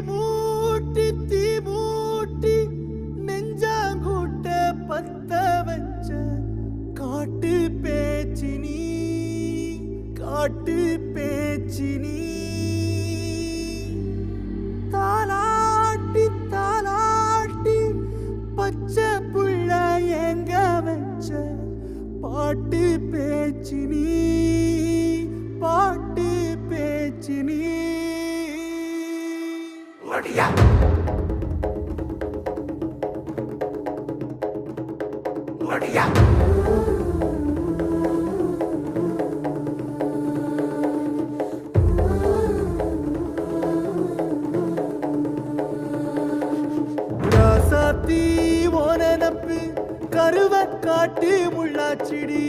மூட்டி தீ மூட்டி நெஞ்சாங்கூட்ட பத்த வச்ச காட்டு பேச்சினி காட்டு பேச்சினி தாலாட்டி தாலாட்டி பச்சை புள்ள எங்க வச்ச பாட்டு பேச்சினி பாட்டு பேச்சினி ஒடியா ஒடியா ராசாத்தி ஓனப்பு கருவ காட்டு முள்ளாச்சிடி